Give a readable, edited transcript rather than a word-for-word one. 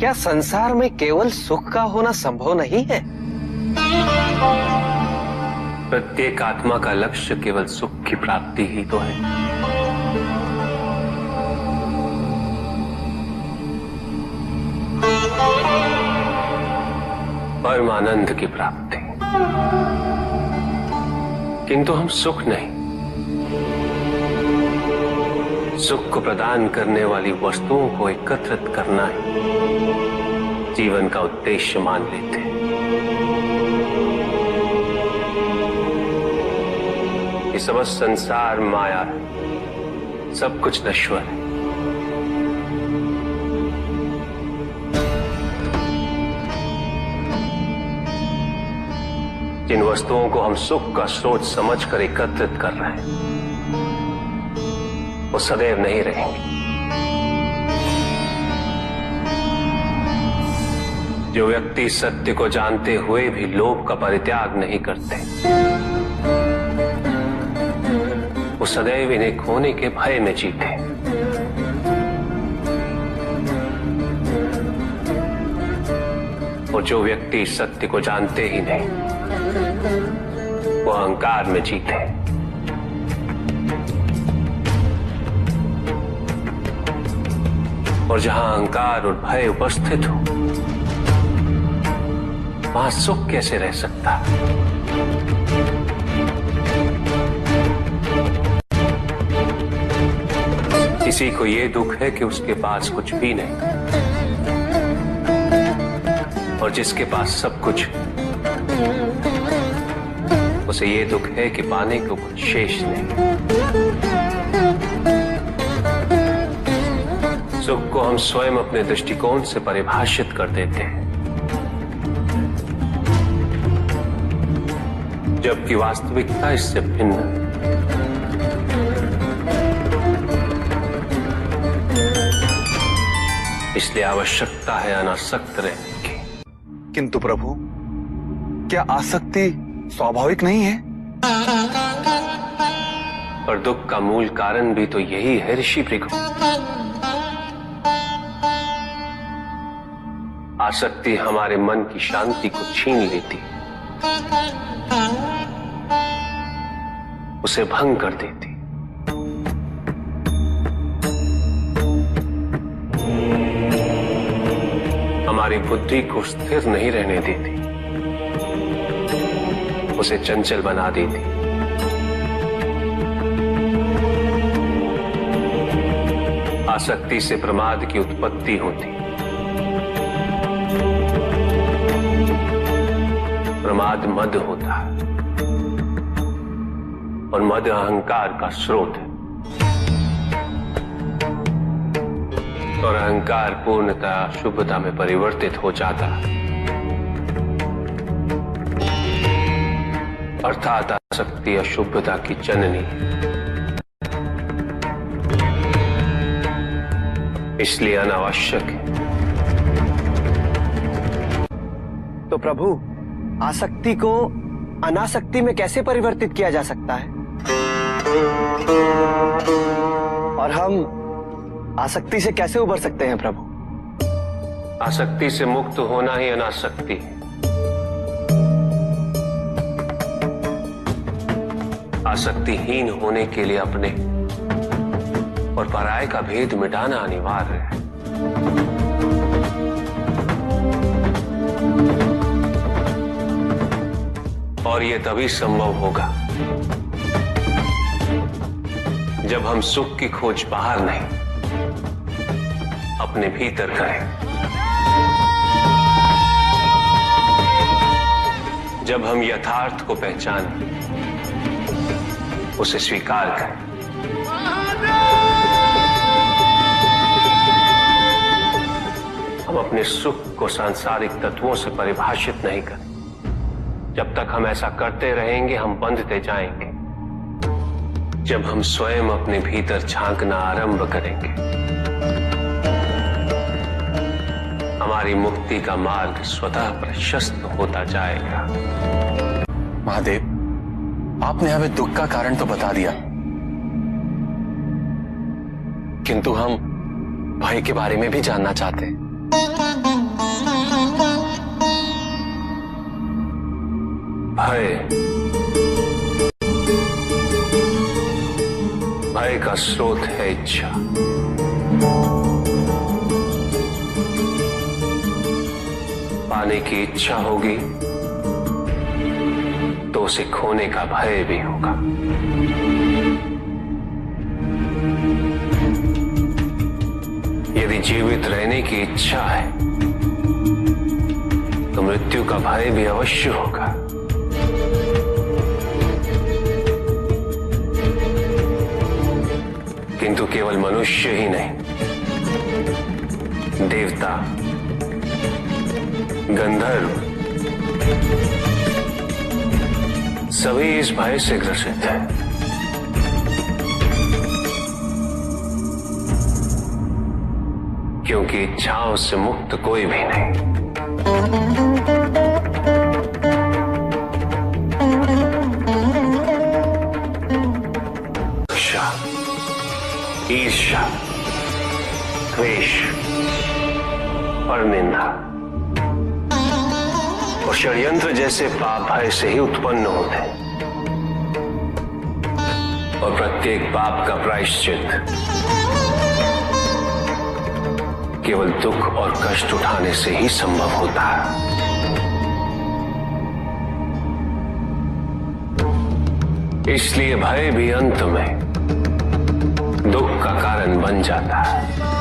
क्या संसार में केवल सुख का होना संभव नहीं है? प्रत्येक आत्मा का लक्ष्य केवल सुख की प्राप्ति ही तो है। परमानंद की प्राप्ति। किंतु हम सुख नहीं, सुख को प्रदान करने वाली वस्तुओं को एकत्रित करना ही जीवन का उद्देश्य मान लेते हैं। ये समस्त संसार माया है, सब कुछ नश्वर है। जिन वस्तुओं को हम सुख का स्रोत समझकर एकत्रित कर रहे हैं वो सदैव नहीं रहेंगे। जो व्यक्ति सत्य को जानते हुए भी लोभ का परित्याग नहीं करते, वो सदैव इन्हें खोने के भय में जीते। और जो व्यक्ति सत्य को जानते ही नहीं, वो अहंकार में जीते। और जहां अहंकार और भय उपस्थित हो, वहां सुख कैसे रह सकता? किसी को यह दुख है कि उसके पास कुछ भी नहीं, और जिसके पास सब कुछ, उसे ये दुख है कि पाने को कुछ शेष नहीं। सुख को हम स्वयं अपने दृष्टिकोण से परिभाषित कर देते हैं, जबकि वास्तविकता इससे भिन्न है। इसलिए आवश्यकता है अनासक्त रहने की। किंतु प्रभु, क्या आसक्ति स्वाभाविक नहीं है? और दुख का मूल कारण भी तो यही है ऋषि भृगु। आसक्ति हमारे मन की शांति को छीन लेती, उसे भंग कर देती। हमारी बुद्धि को स्थिर नहीं रहने देती, उसे चंचल बना देती। आसक्ति से प्रमाद की उत्पत्ति होती। प्रमाद मद होता है, और मद अहंकार का स्रोत है। और अहंकार पूर्णतः शुभता में परिवर्तित हो जाता है, अर्थात आसक्ति अशुभता की जननी। इसलिए अनावश्यक है। तो प्रभु, आसक्ति को अनासक्ति में कैसे परिवर्तित किया जा सकता है? और हम आसक्ति से कैसे उबर सकते हैं प्रभु? आसक्ति से मुक्त होना ही अनासक्ति है। आसक्तिहीन होने के लिए अपने और पराये का भेद मिटाना अनिवार्य है। और यह तभी संभव होगा जब हम सुख की खोज बाहर नहीं, अपने भीतर करें। जब हम यथार्थ को पहचानें, उसे स्वीकार करें। हम अपने सुख को सांसारिक तत्वों से परिभाषित नहीं करें। जब तक हम ऐसा करते रहेंगे, हम बंधते जाएंगे। जब हम स्वयं अपने भीतर झांकना आरंभ करेंगे, हमारी मुक्ति का मार्ग स्वतः प्रशस्त होता जाएगा। महादेव, आपने हमें दुख का कारण तो बता दिया, किंतु हम भय के बारे में भी जानना चाहते हैं। भय, भय का स्रोत है इच्छा। पाने की इच्छा होगी तो उसे खोने का भय भी होगा। यदि जीवित रहने की इच्छा है तो मृत्यु का भय भी अवश्य होगा। किंतु केवल मनुष्य ही नहीं, देवता, गंधर्व सभी इस भय से ग्रसित हैं। क्योंकि इच्छाओं से मुक्त कोई भी नहीं। ईर्ष्या, द्वेष और निंदा और षड्यंत्र जैसे पाप भय से ही उत्पन्न होते हैं। और प्रत्येक पाप का प्रायश्चित केवल दुख और कष्ट उठाने से ही संभव होता है। इसलिए भय भी अंत में दुख का कारण बन जाता है।